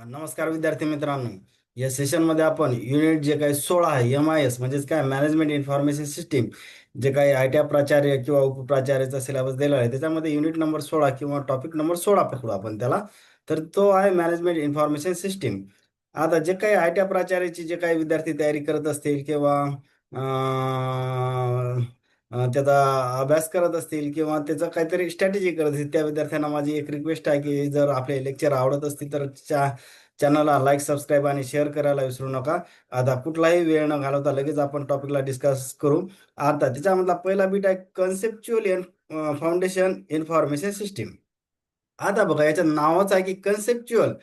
नमस्कार विद्यार्थी मित्रांनो. या सेशनमध्ये आपण युनिट जे काही 16 आहे MIS म्हणजेच काय मॅनेजमेंट इन्फॉर्मेशन सिस्टीम, जे काही ITI प्राचार्य किंवा उपप्राचार्याचा सिलेबस दिला आहे त्याच्यामध्ये युनिट नंबर 16 किंवा टॉपिक नंबर 16 पकडू आपण त्याला. तर तो आहे मॅनेजमेंट इन्फॉर्मेशन सिस्टीम. आता जे काही ITI प्राचार्याची जे काही विद्यार्थी तयारी करत असतील किंवा त्याचा अभ्यास करत असतील किंवा त्याचं काहीतरी स्ट्रॅटेजी करत असतील, त्या विद्यार्थ्यांना माझी एक रिक्वेस्ट आहे की जर आपले लेक्चर आवडत असतील तर चॅनलला लाईक, सबस्क्राईब आणि शेअर करायला विसरू नका. आता कुठलाही वेळ न घालवता लगेच आपण टॉपिकला डिस्कस करू. आता त्याच्यामधला पहिला बीट आहे कन्सेप्च्युअल फाउंडेशन इन्फॉर्मेशन सिस्टीम. आता बघा, याच्या नावाच आहे की कन्सेप्च्युअल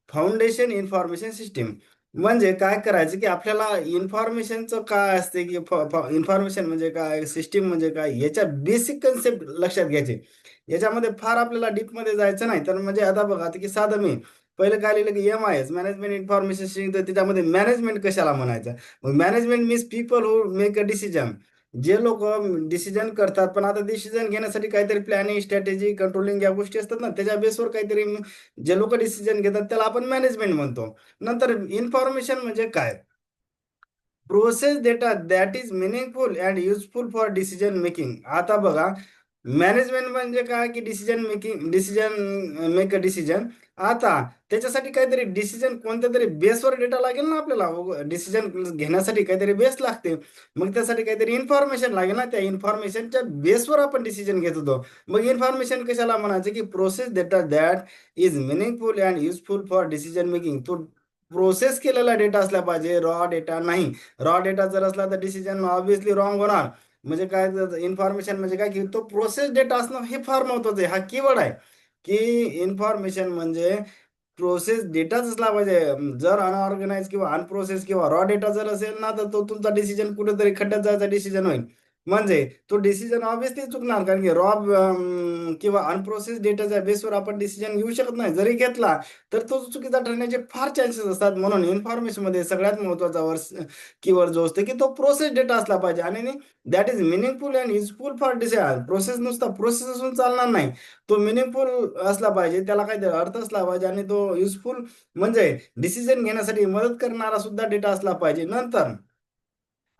फाउंडेशन इन्फॉर्मेशन सिस्टीम. म्हणजे काय करायचं की आपल्याला इन्फॉर्मेशनचं काय असते की इन्फॉर्मेशन म्हणजे काय, सिस्टीम म्हणजे काय, याच्या बेसिक कन्सेप्ट लक्षात घ्यायचे. याच्यामध्ये फार आपल्याला डीपमध्ये जायचं नाही. तर म्हणजे आता बघा, आता की साधं मी पहिलं काय लिहिलं की MIS मॅनेजमेंट इन्फॉर्मेशन सिस्टीम, तर त्याच्यामध्ये मॅनेजमेंट कशाला म्हणायचं. मग management means people who make a decision, जे लोक डिसिजन करतात. पण आता डिसिजन घेण्यासाठी काहीतरी प्लॅनिंग, स्ट्रॅटेजी, कंट्रोलिंग या गोष्टी असतात ना, त्याच्या बेसवर काहीतरी जे लोक डिसिजन घेतात त्याला आपण मॅनेजमेंट म्हणतो. नंतर इन्फॉर्मेशन म्हणजे काय, process data that is meaningful and useful for decision making. आता बघा, मॅनेजमेंट म्हणजे काय की decision making, decision make a decision. आता त्याच्यासाठी काहीतरी डिसिजन कोणत्या तरी बेसवर डेटा लागेल ना, आपल्याला डिसिजन घेण्यासाठी काहीतरी बेस लागते. मग त्यासाठी काहीतरी इन्फॉर्मेशन लागेल ना, त्या इन्फॉर्मेशनच्या बेसवर आपण डिसिजन घेत होतो. मग इन्फॉर्मेशन कशाला म्हणायचं की process data that is meaningful and useful for decision making. तो प्रोसेस केलेला डेटा असला पाहिजे, रॉ डेटा नाही. रॉ डेटा जर असला तर डिसिजन ऑब्व्हियसली रॉंग होणार. म्हणजे काय, इन्फॉर्मेशन म्हणजे काय की तो प्रोसेस डेटा असणं हे फार महत्वाचं आहे. हा कीवर्ड आहे की इन्फॉर्मेशन म्हणजे प्रोसेस डेटाच असला पाहिजे. जर अनऑर्गनाइज किंवा अनप्रोसेस किंवा रॉ डेटा जर असेल ना, तर तो तुमचा डिसिजन कुठेतरी खड्ड्यात जायचा डिसिजन होईल. म्हणजे तो डिसिजन ऑब्व्हियसली चुकणार, कारण की रॉ किंवा अनप्रोसेस डेटाच्या बेसवर आपण डिसिजन घेऊ शकत नाही. जरी घेतला तर तो चुकीचा ठरण्याचे फार चान्सेस असतात. म्हणून इन्फॉर्मेशन मध्ये सगळ्यात महत्वाचा कीवर्ड जो असतो की तो प्रोसेस डेटा असला पाहिजे आणि that is meaningful and useful for decision. Process नुसता प्रोसेस असून चालणार नाही, तो मिनिंगफुल असला पाहिजे, त्याला काहीतरी अर्थ असला पाहिजे आणि तो युजफुल म्हणजे डिसिजन घेण्यासाठी मदत करणारा सुद्धा डेटा असला पाहिजे. नंतर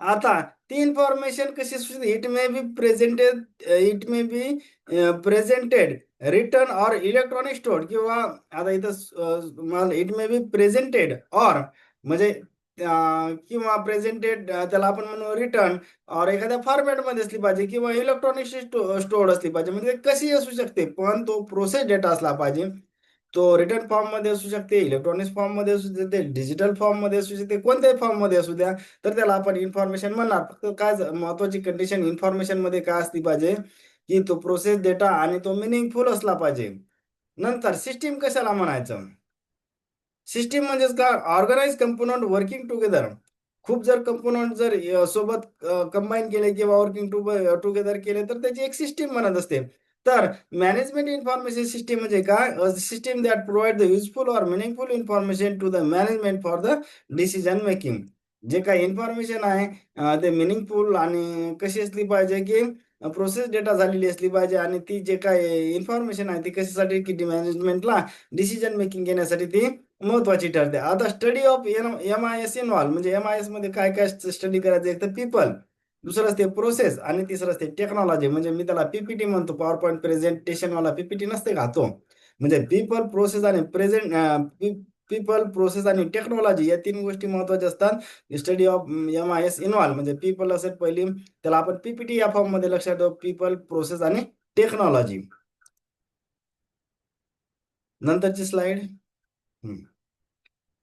आता ती इन्फॉर्मेशन कशी असू, it may be presented, it may be presented, return or electronic store. किंवा आता इथं it may be presented or म्हणजे किंवा प्रेझेंटेड, त्याला आपण म्हणू रिटर्न और एखाद्या फॉर्मॅटमध्ये असली पाहिजे किंवा इलेक्ट्रॉनिक स्टोअर्ड असली पाहिजे. म्हणजे कशी असू शकते, पण तो प्रोसेस डेटा असला पाहिजे. तो रिटर्न फॉर्ममध्ये असू शकते, इलेक्ट्रॉनिक फॉर्ममध्ये असू शकते, डिजिटल फॉर्ममध्ये असू शकते, कोणत्याही फॉर्ममध्ये असू द्या, तर त्याला आपण इन्फॉर्मेशन म्हणणार. फक्त काय महत्वाची कंडिशन इन्फॉर्मेशन मध्ये काय असली पाहिजे की तो प्रोसेस डेटा आणि तो मिनिंगफुल असला पाहिजे. नंतर सिस्टीम कशाला म्हणायचं, सिस्टीम म्हणजेच काय, ऑर्गनाइज कंपोनंट वर्किंग टुगेदर. खूप जर कंपोनंट जर सोबत कंबाईन केले किंवा वर्किंग टुगेदर केले तर त्याची एक सिस्टीम बनत असते. तर मॅनेजमेंट इन्फॉर्मेशन सिस्टीम म्हणजे काय, system that provide the useful or meaningful information to the management for the decision making. जे काही इन्फॉर्मेशन आहे ते मिनिंगफुल आणि कशी असली पाहिजे की प्रोसेस डेटा झालेली असली पाहिजे. आणि ती जे काही इन्फॉर्मेशन आहे ती कशासाठी की मॅनेजमेंटला डिसिजन मेकिंग घेण्यासाठी ती महत्वाची ठरते. आता स्टडी ऑफ MIS इन्व्हॉल्व म्हणजे MIS मध्ये काय काय स्टडी करायचं, एक तर पीपल, दुसरं असते प्रोसेस आणि तिसरं असते टेक्नॉलॉजी. म्हणजे मी त्याला PPT म्हणतो, पॉवर पॉईंट प्रेझेंटेशन वाला PPT नसते का तो. म्हणजे पीपल, प्रोसेस आणि पीपल, प्रोसेस आणि टेक्नॉलॉजी या तीन गोष्टी महत्वाच्या असतात स्टडी ऑफ MIS इन्व्हॉल्व. म्हणजे पीपल असेल पहिली, त्याला आपण PPT या फॉर्म मध्ये लक्षात ठेवू, पीपल, प्रोसेस आणि टेक्नॉलॉजी. नंतरची स्लाइड.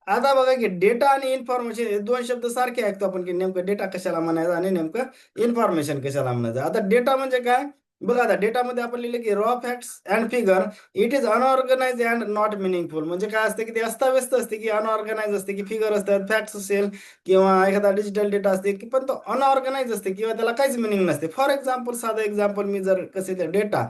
आता बघा की डेटा आणि इन्फॉर्मेशन हे दोन शब्द सारखे ऐकतो आपण की नेमकं डेटा कशाला म्हणायचं आणि नेमकं इन्फॉर्मेशन कशाला म्हणायचं. आता डेटा म्हणजे काय, बघा आता डेटामध्ये आपण लिहिलं की raw facts and figure, it is unorganize and not meaningful. म्हणजे काय असते की ते अस्ताव्यस्त असते, की अनऑर्गनाइज असते, की फिगर असतात, फॅक्ट्स असेल किंवा एखादा डिजिटल डेटा असते की पण तो अनऑर्गनाइज असते किंवा त्याला काहीच मिनिंग नसते. फॉर एक्झाम्पल, साधं एक्झाम्पल मी जर कसे data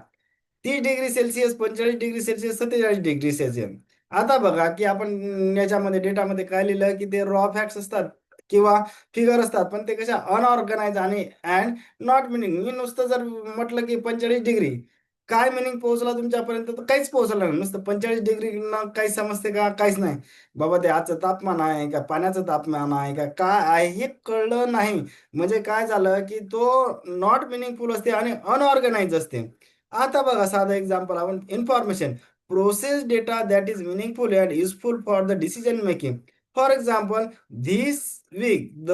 30 degree Celsius, 45 degree Celsius, 47 degree Celsius. आता बघा की आपण याच्यामध्ये डेटामध्ये काय लिहिलं की ते रॉ फॅक्ट्स असतात किंवा फिगर असतात, पण ते कशा अनऑर्गनाइज आणि अँड नॉट मिनिंग. मी नुसतं जर म्हटलं की 45 डिग्री, काय मिनिंग पोहोचला तुमच्यापर्यंत? तर काहीच पोहोचला नाही. नुसतं 45 डिग्री काही समजते का? काहीच नाही. बाबा ते आजचं तापमान आहे का, पाण्याचं तापमान आहे का, काय आहे हे कळलं नाही. म्हणजे काय झालं की तो नॉट मिनिंगफुल असते आणि अनऑर्गनाइज असते. आता बघा साधं एक्झाम्पल आपण information process data that is meaningful and useful for the decision making. For example, this week the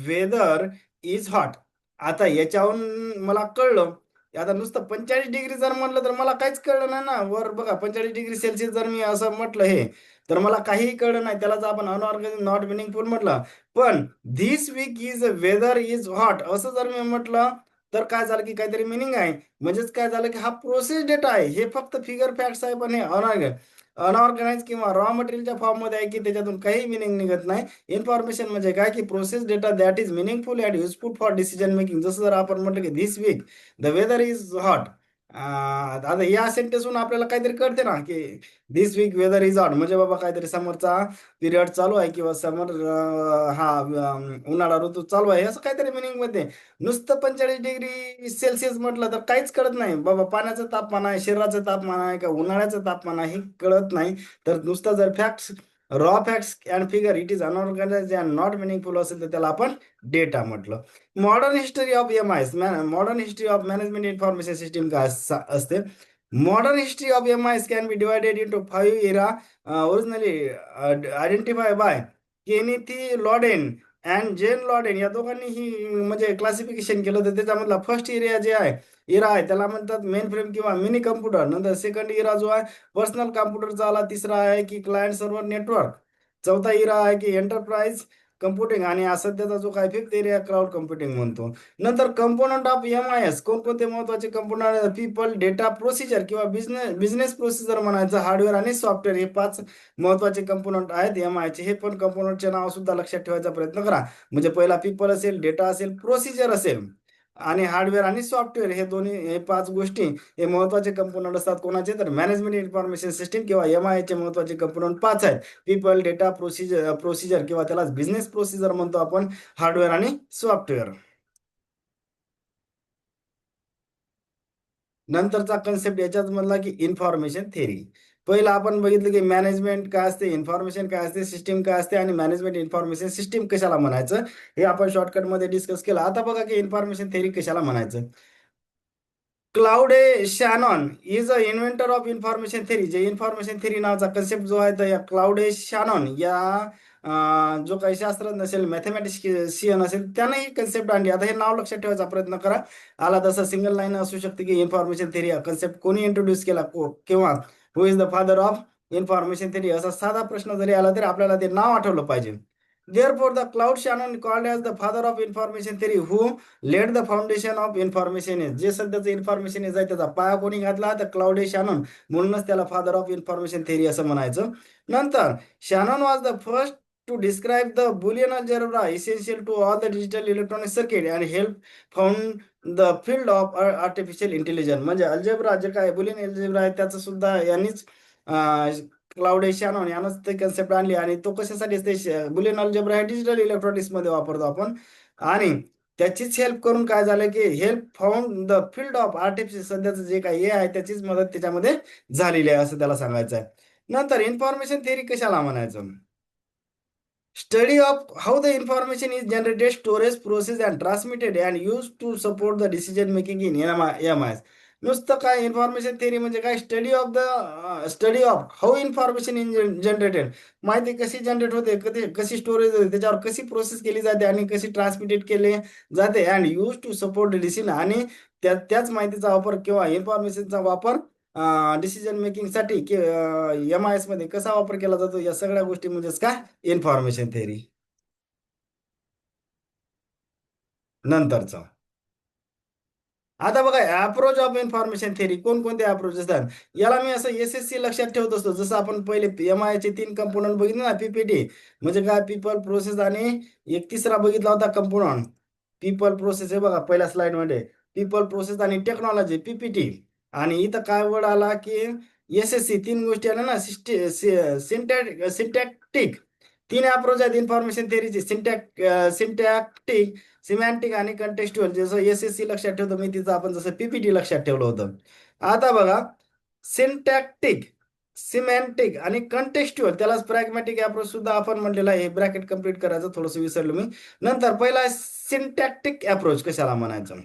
weather is hot. आता याच्याहून मला कळलं. आता नुसतं 45 डिग्री जर म्हटलं तर मला काहीच कळलं नाही ना. वर बघा 45 डिग्री सेल्सिअस जर मी असं म्हटलं हे, तर मला काहीही कळलं नाही. त्यालाच आपण अनऑर्गनाइज नॉट मिनिंगफुल म्हटलं. पण this week is weather is hot असं जर मी म्हटलं, तर काय झालं की काहीतरी मिनिंग आहे. म्हणजेच काय झालं की हा प्रोसेस डेटा आहे. हे फक्त फिगर फॅक्ट्स आहे, पण हे अनऑर्गनाइज किंवा रॉ मटेरियलच्या फॉर्ममध्ये आहे की त्याच्यातून काही मिनिंग निघत नाही. इन्फॉर्मेशन म्हणजे काय की process data that is meaningful and useful for decision making. जसं जर आपण म्हटलं की this week the weather is hot. आता या सेंटेन्सहून आपल्याला काहीतरी कळते ना की this week weather is hot म्हणजे बाबा काहीतरी समोरचा पिरियड चालू आहे किंवा समोर उन्हाळा ऋतू चालू आहे असं काहीतरी मिनिंग मध्ये. नुसतं 45 डिग्री सेल्सिअस म्हटलं तर काहीच कळत नाही. बाबा पाण्याचं तापमान आहे, शरीराचं तापमान आहे का उन्हाळ्याचं तापमान आहे हे कळत नाही. तर नुसतं जर facts, raw facts and figure it is unorganize and not meaningful असेल तर त्याला आपण डेटा म्हटलं. Modern history of M I modern history of management information system काय असते? Modern history of M I can be divided into 5 era originally identify by Kenneth Laudon and Jane Laudon या दोघांनी ही म्हणजे क्लासिफिकेशन केलं होतं. त्याच्यामधला first area जे आहे, इरा आहे, त्याला म्हणतात मेन फ्रेम किंवा मिनी कम्प्युटर. नंतर सेकंड इरा जो आहे पर्सनल कम्प्युटरचा आला. तिसरा आहे की क्लायंट सर्व्हर नेटवर्क. चौथा इरा आहे की एंटरप्राइज कम्प्युटिंग. आणि हा सध्याचा जो काय फिफ्थ एरिया क्लाउड कम्प्युटिंग म्हणतो. नंतर component of M I S कोणकोणते महत्वाचे कंपोनंट? पीपल, डेटा, प्रोसिजर किंवा बिझनेस बिझनेस प्रोसिजर म्हणायचं. हार्डवेअर आणि सॉफ्टवेअर हे 5 महत्वाचे कंपोनंट आहेत एम आयचे. हे पण कंपोनंटचे नाव सुद्धा लक्षात ठेवायचा प्रयत्न करा. म्हणजे पहिला पीपल असेल, डेटा असेल, प्रोसिजर असेल आणि हार्डवेअर आणि सॉफ्टवेअर हे दोन्ही हे 5 गोष्टी हे महत्वाचे कंपोनंट असतात. कोणाचे? तर मॅनेजमेंट इन्फॉर्मेशन सिस्टीम किंवा एम आयचे महत्वाचे कंपोनंट 5 आहेत. पीपल, डेटा, प्रोसिजर प्रोसिजर किंवा त्याला बिझनेस प्रोसिजर म्हणतो आपण, हार्डवेअर आणि सॉफ्टवेअर. नंतरचा कन्सेप्ट याच्यात म्हणला की इन्फॉर्मेशन थेरी. पहिलं आपण बघितलं की मॅनेजमेंट काय असते, इन्फॉर्मेशन काय असते, सिस्टीम काय असते आणि मॅनेजमेंट इन्फॉर्मेशन सिस्टीम कशाला म्हणायचं हे आपण शॉर्टकटमध्ये डिस्कस केलं. आता बघा की इन्फॉर्मेशन थेरी कशाला म्हणायचं. Claude Shannon is a inventor of information theory. जे इन्फॉर्मेशन थेरी नावाचा कन्सेप्ट जो आहे, तर या क्लाउडे शॅनॉन या जो काही शास्त्रज्ञ असेल, मॅथमॅटिशियन असेल, त्याने ही कन्सेप्ट आणली. आता हे नाव लक्षात ठेवायचा प्रयत्न करा. आला तसं सिंगल लाईन असू शकते की इन्फॉर्मेशन थेरी हा कन्सेप्ट कोणी इंट्रोड्यूस केला, किंवा who is the father of information theory असा साधा प्रश्न जरी आला तरी आपल्याला ते नाव आठवलं पाहिजे. Therefore, the Claude Shannon called as the father of information theory, who laid the foundation of information age. जे सध्याचं इन्फॉर्मेशन एज आहे त्याचा पाया कोणी घातला, तर क्लाउडे शॅनॉन. म्हणूनच त्याला फादर ऑफ इन्फॉर्मेशन थेअरी असं म्हणायचं. नंतर Shannon was the first to describe the Boolean algebra essential to all the digital electronic circuit and help found the field of artificial intelligence. म्हणजे अल्जेब्रा जे काय बुलियन अल्जेब्रा आहे त्याचं सुद्धा यांनीच क्लाउड शॅनॉन यानंच ते कन्सेप्ट आणली. आणि तो कशासाठी असते? बुलियन अल्जेब्रा हे डिजिटल इलेक्ट्रॉनिक्स मध्ये वापरतो आपण. आणि त्याचीच हेल्प करून काय झालं की help found the field of artificial, सध्याचं जे काही हे आहे त्याचीच मदत त्याच्यामध्ये झालेली आहे असं त्याला सांगायचं आहे. नंतर इन्फॉर्मेशन थेअरी कशाला म्हणायचं? Study of how the information is generated, storage, processed, and transmitted and used to support the decision making in EMIs. नुसतं काय इन्फॉर्मेशन थेअरी म्हणजे काय? Study of how information is generated. माहिती कशी जनरेट होते, कशी स्टोरेज होते, त्याच्यावर कशी प्रोसेस केली जाते आणि कशी ट्रान्समिटेड केले जाते. And use to support decision. आणि त्याच माहितीचा वापर किंवा इन्फॉर्मेशनचा वापर डिसिजन मेकिंगसाठी एम आय एस मध्ये कसा वापर केला जातो, या सगळ्या गोष्टी म्हणजेच काय? Information theory. नंतरचा आता बघा अप्रोच ऑफ इन्फॉर्मेशन थेअरी. कोणकोणते अप्रोच असतात याला? मी असं SSC लक्षात ठेवत असतो. जसं आपण पहिले एम आयचे 3 कंपोनंट बघितले ना, PPT म्हणजे काय? पीपल, प्रोसेस आणि एक तिसरा बघितला होता कंपोनंट पीपल प्रोसेस. हे बघा पहिल्या स्लाइड मध्ये पीपल, प्रोसेस आणि टेक्नॉलॉजी, PPT. आणि इथं काय वर्ड आला की SSC. 3 गोष्टी आल्या ना, सिंटॅक्टिक. 3 अप्रोच आहेत इन्फॉर्मेशन थेअरीचे: सिंटॅक्टिक, सिमॅन्टिक आणि कंटेक्स्टुअल. जसं SSC लक्षात ठेवतो मी, तिचं आपण जसं PPT लक्षात ठेवलं होतं. आता बघा, सिंटॅक्टिक, सिमॅन्टिक आणि कंटेक्स्च्युअल, त्यालाच प्रॅग्मॅटिक अप्रोच सुद्धा आपण म्हटलेलं आहे. ब्रॅकेट कंप्लीट करायचं, थोडंसं विसरलो मी. नंतर पहिला सिंटॅक्टिक अप्रोच कशाला म्हणायचं.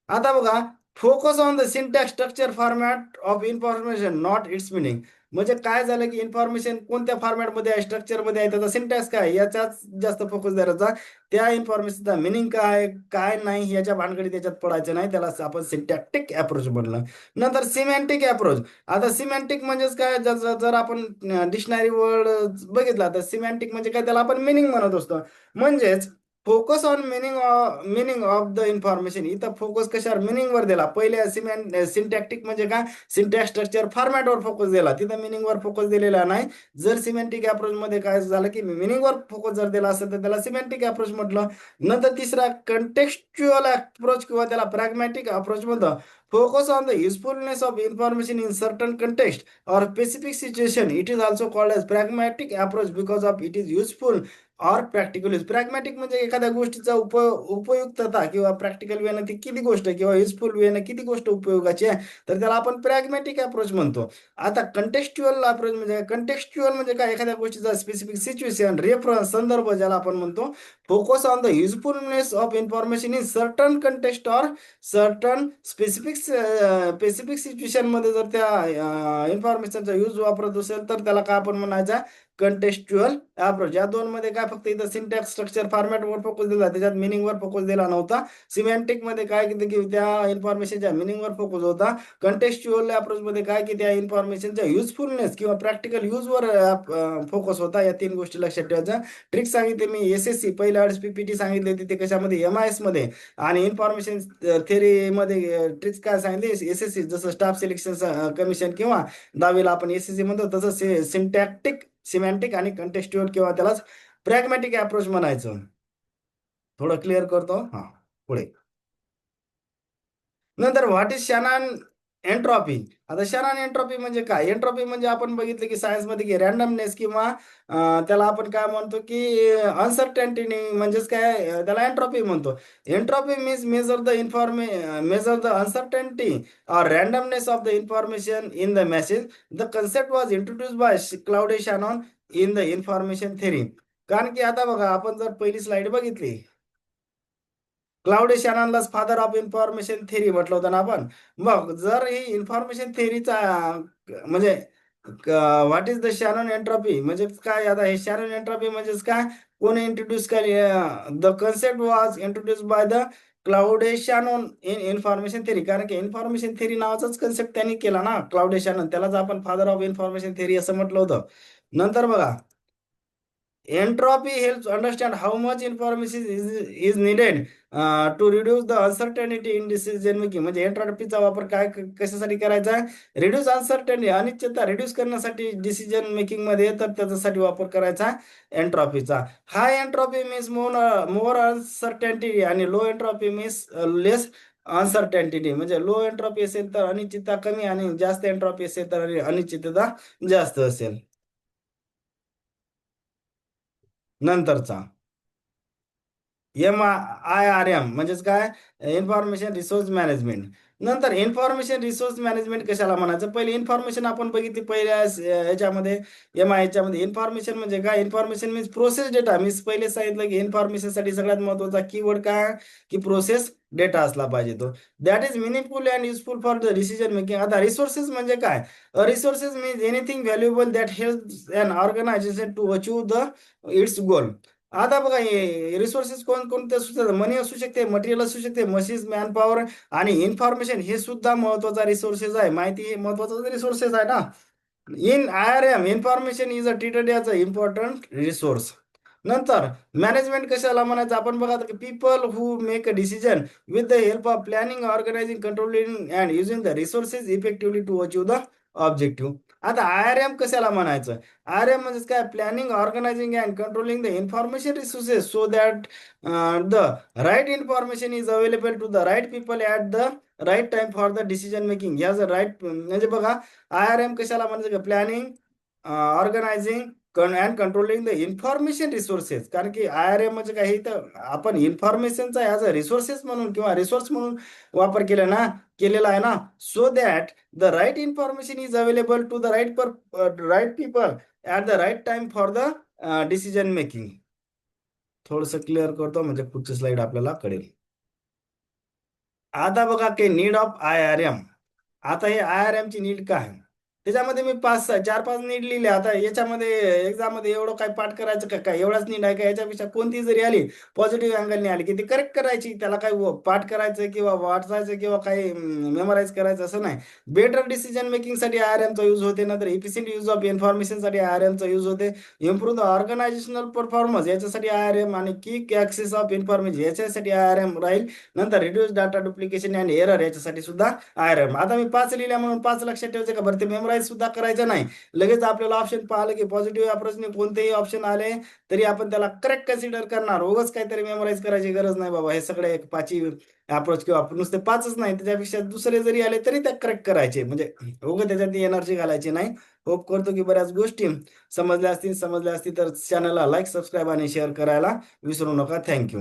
आता बघा, focus on the syntax structure format of information not its meaning. म्हणजे काय झालं की इन्फॉर्मेशन कोणत्या फॉर्मॅटमध्ये आहे, स्ट्रक्चरमध्ये आहे, त्याचा सिंटॅक्स काय आहे, याच्याच जास्त फोकस द्यायचा. त्या इन्फॉर्मेशनचा मिनिंग काय आहे, काय नाही, याच्या भानगडी त्याच्यात पडायचं नाही, त्याला आपण सिंटॅक्टिक अप्रोच म्हणलं. नंतर सिमॅन्टिक अप्रोच. आता सिमॅन्टिक म्हणजेच काय, जर आपण डिक्शनरी वर्ड बघितला तर सिमॅन्टिक म्हणजे काय, त्याला आपण मिनिंग म्हणत असतो. म्हणजेच focus on meaning of the information. इथं फोकस कशावर, मिनिंगवर दिला. पहिले सिंटॅक्टिक म्हणजे काय, सिंटॅक्स स्ट्रक्चर फॉर्मॅटवर फोकस दिला, तिथं मिनिंगवर फोकस दिलेला नाही. जर सिमेंटिक अप्रोच मध्ये काय झालं की मिनिंगवर फोकस जर दिला असेल तर त्याला सिमेंटिक अप्रोच म्हटलं. नंतर तिसरा कंटेक्स्च्युअल अप्रोच किंवा त्याला प्रॅग्मॅटिक अप्रोच म्हणतं. Focus on the usefulness of information in certain context or specific situation. It is also called as pragmatic approach because of it is useful और प्रॅक्टिकल यूज. प्रॅग्मॅटिक म्हणजे एखाद्या गोष्टीचा उपयुक्तता किंवा प्रॅक्टिकल वेनं ती किती गोष्ट किंवा युजफुल वेनं किती गोष्ट उपयोगाची आहे, तर त्याला आपण प्रॅग्मॅटिक अप्रोच म्हणतो. आता कंटेक्स्च्युअल अप्रोच म्हणजे, कंटेक्स्च्युअल म्हणजे काय, एखाद्या गोष्टीचा स्पेसिफिक सिच्युएशन, रेफरन्स, संदर्भ ज्याला आपण म्हणतो. Focus on the usefulness of information in certain context or certain specific situation मध्ये जर त्या इन्फॉर्मेशनचा यूज वापरत असेल तर त्याला काय आपण म्हणायचा, कंटेक्स्च्युअल अप्रोच. या दोन मध्ये काय, फक्त इथं सिंटॅक्स स्ट्रक्चर फॉर्मॅटवर फोकस दिला, त्याच्यात मिनिंगवर फोकस दिला नव्हता. सिमॅन्टिक मध्ये काय की त्या इन्फॉर्मेशनच्या मिनिंगवर फोकस होता. कंटेक्स्च्युअल अप्रोच मध्ये काय की त्या इन्फॉर्मेशनच्या युजफुलनेस किंवा प्रॅक्टिकल यूजवर फोकस होता. या तीन गोष्टी लक्षात ठेवायच्या. ट्रिक सांगितले मी, एसएससी पहिल्या वेळेस पीपीटी सांगितली होती, ते कशामध्ये, एमआयएस मध्ये. आणि इन्फॉर्मेशन थेअरी मध्ये ट्रिक्स काय सांगितले, एसएससी जसं स्टाफ सिलेक्शन कमिशन किंवा 10वीला आपण एसएससी म्हणतो, तसं सिंटॅक्टिक, सिमॅन्टिक आणि कंटेक्स्च्युअल किंवा त्यालाच प्रॅग्मॅटिक अप्रोच म्हणायचं. थोडं क्लिअर करतो, हा, पुढे. नंतर व्हॉट इज शॅनॉन एंट्रॉपी. आता शॅनॉन एंट्रॉपी म्हणजे काय, एंट्रॉपी म्हणजे आपण बघितलं की सायन्समध्ये की रॅन्डमनेस किंवा त्याला आपण काय म्हणतो की अनसर्टन्टी, म्हणजेच काय, त्याला एंट्रॉपी म्हणतो. Entropy means measure the uncertainty or randomness of the information in the message. The concept was introduced by Claude Shannon in the information theory. कारण की आता बघा, आपण जर पहिली स्लाइड बघितली, क्लाउड शॅनॉनलाच फादर ऑफ इन्फॉर्मेशन थेअरी म्हटलं होतं ना आपण. मग जर ही इन्फॉर्मेशन थेअरीचा म्हणजे व्हॉट इज द शॅनॉन एंट्रॉपी म्हणजे काय, आता हे शॅनॉन एंट्रॉपी म्हणजेच काय, कोणी इंट्रोड्यूस केली, the concept was introduce by the Claude Shannon in information theory. कारण की इन्फॉर्मेशन थेअरी नावाचाच कन्सेप्ट त्यांनी केला ना, क्लाउडे शॅनॉन, त्यालाच आपण फादर ऑफ इन्फॉर्मेशन थेअरी असं म्हटलं होतं. नंतर बघा, entropy helps understand how much information is needed to reduce the uncertainty in decision making. म्हणजे एंट्रॉपीचा वापर काय कशासाठी करायचा, रिड्यूस अनसर्टनिटी, अनिश्चितता रिड्यूस करण्यासाठी डिसिजन मेकिंग मध्ये, तर त्याच्यासाठी वापर करायचा एंट्रॉपीचा. हाय एंट्रॉपी मीन्स मोर अनसर्टनिटी आणि लो एंट्रॉपी मीन्स लेस अनसर्टनिटी. म्हणजे लो एंट्रॉपी असेल तर अनिश्चितता कमी आणि जास्त एंट्रॉपी असेल तर अनिश्चितता जास्त असेल. नंतरचा MIRM म्हणजेच काय, इन्फॉर्मेशन रिसोर्स मॅनेजमेंट. नंतर इन्फॉर्मेशन रिसोर्स मॅनेजमेंट कशाला म्हणायचं, पहिले इन्फॉर्मेशन आपण बघितली पहिल्या याच्यामध्ये, याच्यामध्ये. इन्फॉर्मेशन म्हणजे काय, इन्फॉर्मेशन मीन्स प्रोसेस डेटा. मी पहिले सांगितलं की इन्फॉर्मेशनसाठी सगळ्यात महत्वाचा कीवर्ड काय, की प्रोसेस डेटा असला पाहिजे तो. That is meaningful and useful for the decision making. आता रिसोर्सेस म्हणजे काय, resources means anything valuable that help an organization to achieve the its goal. आता बघा, हे रिसोर्सेस कोणते असू शकतात, मनी असू शकते, मटेरियल असू शकते, मशीन्स, मॅन पॉवर आणि इन्फॉर्मेशन हे सुद्धा महत्वाचा रिसोर्सेस आहे. माहिती हे महत्वाचा रिसोर्सेस आहे ना. In IRM information is a treated as a important resource. नंतर मॅनेजमेंट कशाला म्हणायचं, आपण बघा की people who make a decision with the help of planning, organising, controlling and using the resources effectively to achieve the objective. आता IRM कशाला म्हणायचं, IRM म्हणजे काय, planning, organising and controlling the information resources so that the right information is available to the right people at the right time for the decision making. ह्या जर right म्हणजे बघा, IRM कशाला म्हणायचं, planning, organising, and controlling the information resources. कारण की IRM म्हणजे काही तर आपण इन्फॉर्मेशनचा ॲज अ रिसोर्सेस म्हणून किंवा रिसोर्स म्हणून वापर केलेला आहे ना, so that the right information is available to the right people at the right time for the decision making. थोडंसं क्लिअर करतो म्हणजे पुढची स्लाईड आपल्याला कळेल. आता बघा की नीड ऑफ IRM. आता हे IRM ची नीड काय आहे? त्याच्यामध्ये मी 4-5 नीड लिहिले. आता याच्यामध्ये एक्झाममध्ये एवढं काय पाठ करायचं का काय? एवढाच नीड आहे का? याच्यापेक्षा कोणती जरी आली, पॉझिटिव्ह अँगलने आली, की ती करेक्ट करायची. त्याला काही पाठ करायचं किंवा वाचायचं किंवा काही मेमोराईज करायचं असं नाही. बेटर डिसिजन मेकिंगसाठी IRMचा यूज होते. नंतर इफिशियंट यूज ऑफ इन्फॉर्मेशनसाठी IRMचा यूज होते. इम्प्रूव्ह द ऑर्गनायझेशनल परफॉर्मन्स याच्यासाठी IRM आणि क्विक ॲक्सेस ऑफ इन्फॉर्मेशन याच्यासाठी IRM राहील. नंतर reduce data duplication and error याच्यासाठी सुद्धा IRM. आता मी 5 लिहिल्या म्हणून 5 लक्षात ठेवायचे का बरं? ते मेमोराईज सुद्धा करायचं नाही. लगेच आपल्याला ऑप्शन पाहिलं की पॉझिटिव्ह अप्रोचने कोणतेही ऑप्शन आले तरी आपण त्याला करेक्ट कन्सिडर करणार. उगाच काहीतरी मेमोराईज करायची गरज नाही बाबा. हे सगळे एक 5ही अप्रोच किंवा नुसते 5च नाही, त्याच्यापेक्षा दुसरे जरी आले तरी त्या करेक्ट करायचे. म्हणजे उगाच त्याच्यात एनर्जी घालायची नाही. होप करतो की बऱ्याच गोष्टी समजल्या असतील तर चॅनलला लाईक, सबस्क्राईब आणि शेअर करायला विसरू नका. थँक